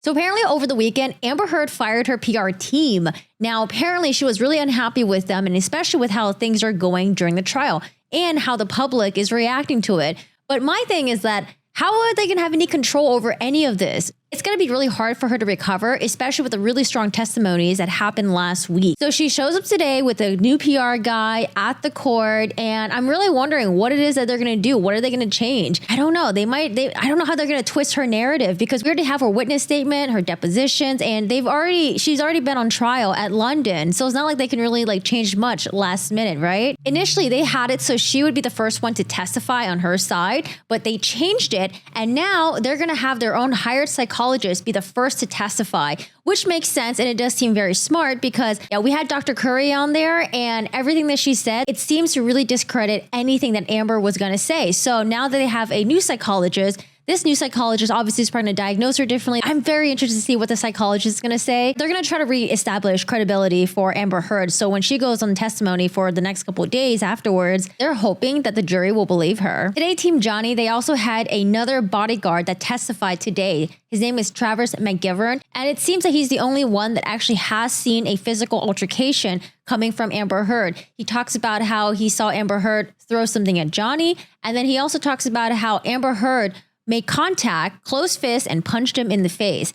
So apparently over the weekend, Amber Heard fired her PR team. Now, apparently she was really unhappy with them, and especially with how things are going during the trial and how the public is reacting to it. But my thing is that how are they going to have any control over any of this? It's going to be really hard for her to recover, especially with the really strong testimonies that happened last week. So she shows up today with a new PR guy at the court, and I'm really wondering what it is that they're going to do. What are they going to change? I don't know. I don't know how they're going to twist her narrative, because we already have her witness statement, her depositions, and she's already been on trial at London. So it's not like they can really like change much last minute, right? Initially, they had it so she would be the first one to testify on her side, but they changed it, and now they're going to have their own hired psychologist be the first to testify, which makes sense. And it does seem very smart because we had Dr. Curry on there, and everything that she said, it seems to really discredit anything that Amber was going to say. So now that they have a new psychologist, this new psychologist obviously is trying to diagnose her differently. I'm very interested to see what the psychologist is going to say. They're going to try to reestablish credibility for Amber Heard. So when she goes on testimony for the next couple of days afterwards, they're hoping that the jury will believe her. Today, Team Johnny, they also had another bodyguard that testified today. His name is Travis Mcgivern, and it seems that he's the only one that actually has seen a physical altercation coming from Amber Heard. He talks about how he saw Amber Heard throw something at Johnny, and then he also talks about how Amber Heard made contact, closed fists, and punched him in the face.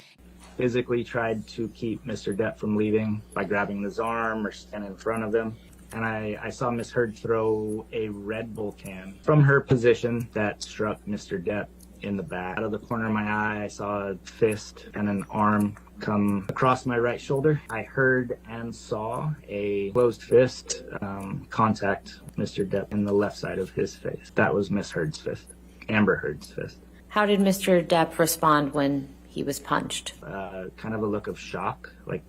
Physically tried to keep Mr. Depp from leaving by grabbing his arm or standing in front of him. And I saw Miss Heard throw a Red Bull can from her position that struck Mr. Depp in the back. Out of the corner of my eye, I saw a fist and an arm come across my right shoulder. I heard and saw a closed fist contact Mr. Depp in the left side of his face. That was Miss Heard's fist, Amber Heard's fist. How did Mr. Depp respond when he was punched? Kind of a look of shock, like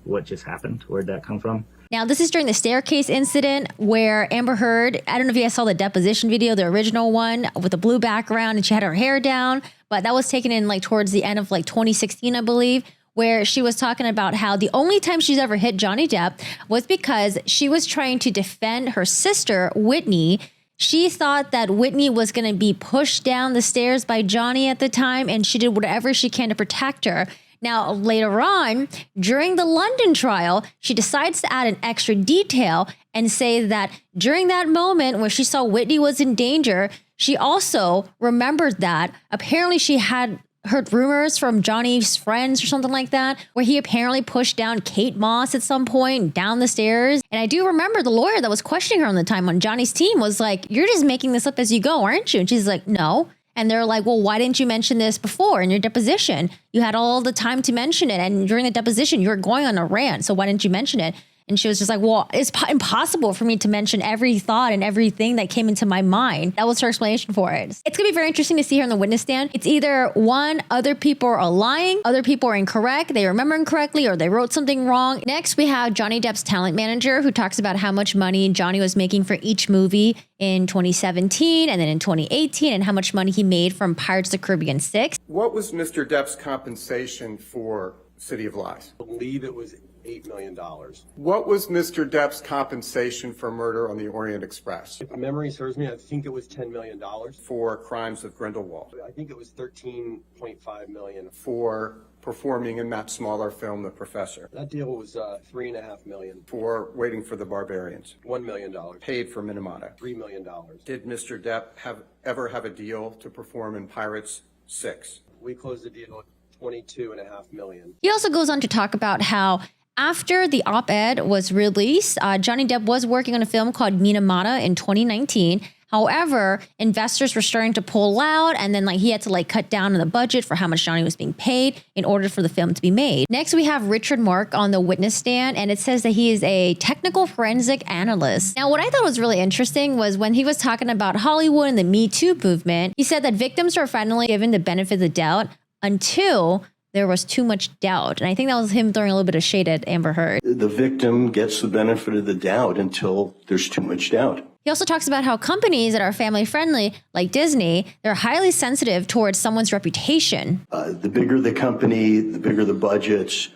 what just happened? Where'd that come from? Now, this is during the staircase incident where Amber Heard, I don't know if you guys saw the deposition video, the original one with the blue background, and she had her hair down, but that was taken in like towards the end of like 2016, I believe, where she was talking about how the only time she's ever hit Johnny Depp was because she was trying to defend her sister, Whitney. She thought that Whitney was going to be pushed down the stairs by Johnny at the time, and she did whatever she can to protect her. Now, later on, during the London trial, she decides to add an extra detail and say that during that moment where she saw Whitney was in danger, she also remembered that apparently she had heard rumors from Johnny's friends or something like that, where he apparently pushed down Kate Moss at some point down the stairs. And I do remember the lawyer that was questioning her on the time on Johnny's team was like, "You're just making this up as you go, aren't you?" And she's like, "No." And they're like, "Well, why didn't you mention this before in your deposition? You had all the time to mention it. And during the deposition, you were going on a rant. So why didn't you mention it?" And she was just like, "Well, it's impossible for me to mention every thought and everything that came into my mind." That was her explanation for it. It's going to be very interesting to see her on the witness stand. It's either one, other people are lying, other people are incorrect, they remember incorrectly, or they wrote something wrong. Next, we have Johnny Depp's talent manager who talks about how much money Johnny was making for each movie in 2017 and then in 2018 and how much money he made from Pirates of the Caribbean 6. What was Mr. Depp's compensation for City of Lies? I believe it was $8 million. What was Mr. Depp's compensation for murder on the Orient Express? If memory serves me, I think it was $10 million. For Crimes of Grindelwald? I think it was $13.5 million. For performing in that smaller film, The Professor? That deal was $3.5 million. For Waiting for the Barbarians? $1 million. Paid for Minamata? $3 million. Did Mr. Depp ever have a deal to perform in Pirates 6? We closed the deal at $22.5 million. He also goes on to talk about how after the op-ed was released, Johnny Depp was working on a film called Minamata in 2019. However, investors were starting to pull out, and then he had to cut down on the budget for how much Johnny was being paid in order for the film to be made. Next, we have Richard Mark on the witness stand, and it says that he is a technical forensic analyst. Now, what I thought was really interesting was when he was talking about Hollywood and the Me Too movement, he said that victims are finally given the benefit of the doubt until there was too much doubt. And I think that was him throwing a little bit of shade at Amber Heard. The victim gets the benefit of the doubt until there's too much doubt. He also talks about how companies that are family friendly, like Disney, they're highly sensitive towards someone's reputation. The bigger the company, the bigger the budgets,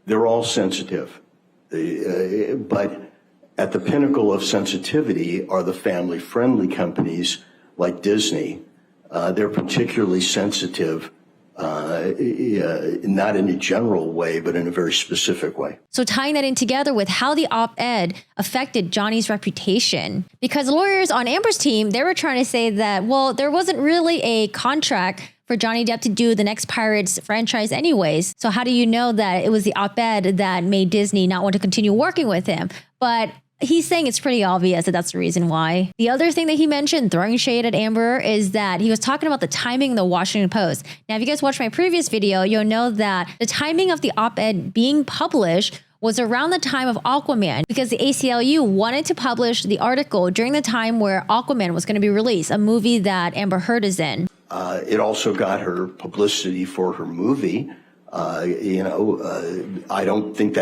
they're all sensitive. But at the pinnacle of sensitivity are the family friendly companies like Disney. They're particularly sensitive not in a general way, but in a very specific way. So tying that in together with how the op-ed affected Johnny's reputation, because lawyers on Amber's team, they were trying to say that, well, there wasn't really a contract for Johnny Depp to do the next Pirates franchise anyways. So how do you know that it was the op-ed that made Disney not want to continue working with him? But he's saying it's pretty obvious that that's the reason why. The other thing that he mentioned, throwing shade at Amber, is that he was talking about the timing of the Washington Post. Now, if you guys watched my previous video, you'll know that the timing of the op-ed being published was around the time of Aquaman, because the ACLU wanted to publish the article during the time where Aquaman was going to be released, a movie that Amber Heard is in. It also got her publicity for her movie. I don't think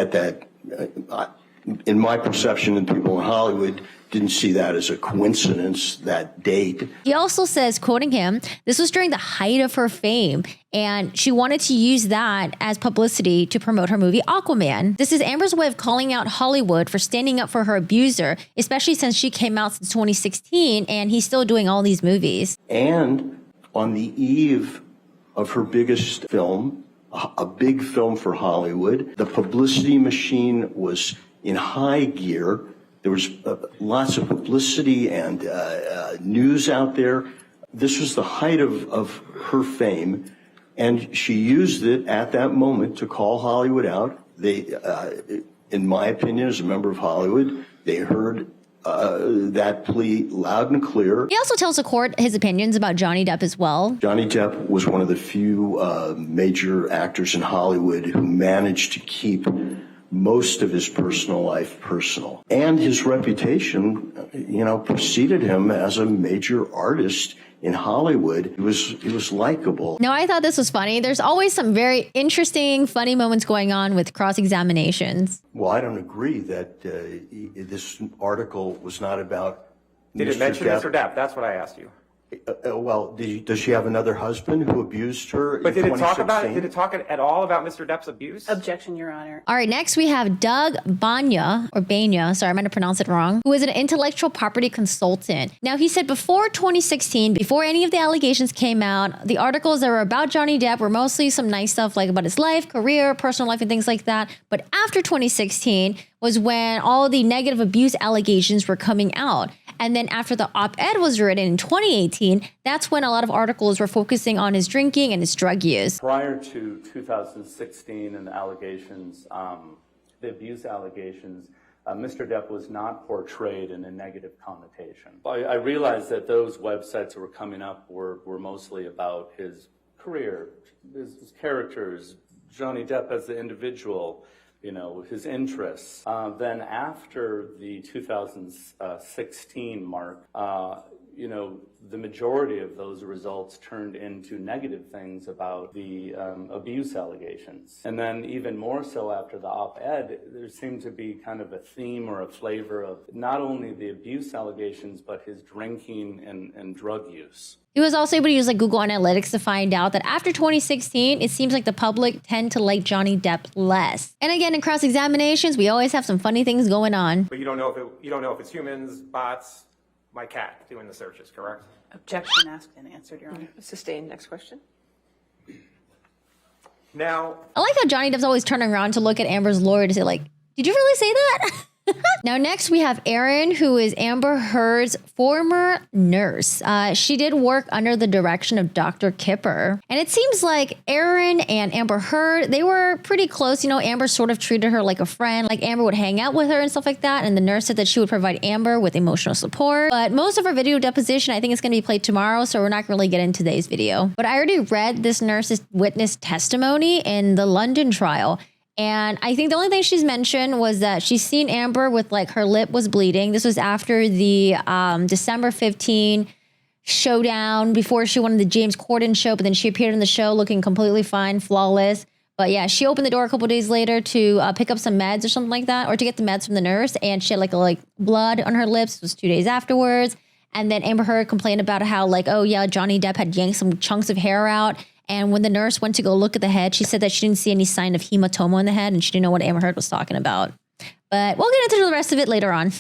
in my perception, and people in Hollywood didn't see that as a coincidence, that date. He also says, quoting him, this was during the height of her fame, and she wanted to use that as publicity to promote her movie Aquaman. This is Amber's way of calling out Hollywood for standing up for her abuser, especially since she came out since 2016, and he's still doing all these movies. And on the eve of her biggest film, a big film for Hollywood, the publicity machine was in high gear. There was lots of publicity and news out there. This was the height of her fame, and she used it at that moment to call Hollywood out. They, in my opinion, as a member of Hollywood, they heard that plea loud and clear. He also tells the court his opinions about Johnny Depp as well. Johnny Depp was one of the few major actors in Hollywood who managed to keep most of his personal life personal. And his reputation, preceded him as a major artist in Hollywood. He was likable. Now, I thought this was funny. There's always some very interesting, funny moments going on with cross-examinations. Well, I don't agree that this article was not about Did it mention Mr. Depp? That's what I asked you. Well, does she have another husband who abused her? But did it talk about it? Did it talk at all about Mr. Depp's abuse? Objection, Your Honor. All right, next we have Doug Bania, or Bania, sorry, I might have pronounced it wrong, who is an intellectual property consultant. Now, he said before 2016, before any of the allegations came out, the articles that were about Johnny Depp were mostly some nice stuff like about his life, career, personal life, and things like that. But after 2016 was when all the negative abuse allegations were coming out. And then after the op-ed was written in 2018, that's when a lot of articles were focusing on his drinking and his drug use. Prior to 2016 and the allegations, the abuse allegations, Mr. Depp was not portrayed in a negative connotation. I realized that those websites that were coming up were mostly about his career, his characters, Johnny Depp as the individual, his interests. Then after the 2016 mark, the majority of those results turned into negative things about the abuse allegations. And then even more so after the op-ed, there seemed to be kind of a theme or a flavor of not only the abuse allegations, but his drinking and drug use. He was also able to use Google Analytics to find out that after 2016, it seems like the public tend to like Johnny Depp less. And again, in cross-examinations, we always have some funny things going on. But you don't know if it's humans, bots, my cat doing the searches, correct? Objection asked and answered, Your Honor. Sustained. Next question. Now, I like how Johnny Depp's always turning around to look at Amber's lawyer to say did you really say that? Now, next we have Erin, who is Amber Heard's former nurse. She did work under the direction of Dr. Kipper. And it seems like Erin and Amber Heard, they were pretty close. Amber sort of treated her like a friend. Amber would hang out with her and stuff like that. And the nurse said that she would provide Amber with emotional support. But most of her video deposition, I think it's going to be played tomorrow. So we're not really getting into today's video. But I already read this nurse's witness testimony in the London trial. And I think the only thing she's mentioned was that she's seen Amber with her lip was bleeding. This was after the December 15 showdown, before she won the James Corden show, but then she appeared in the show looking completely fine, flawless. But yeah, she opened the door a couple days later to pick up some meds or something like that, or to get the meds from the nurse. And she had blood on her lips. It was 2 days afterwards. And then Amber Heard complained about how oh yeah, Johnny Depp had yanked some chunks of hair out. And when the nurse went to go look at the head, she said that she didn't see any sign of hematoma in the head, and she didn't know what Amber Heard was talking about. But we'll get into the rest of it later on.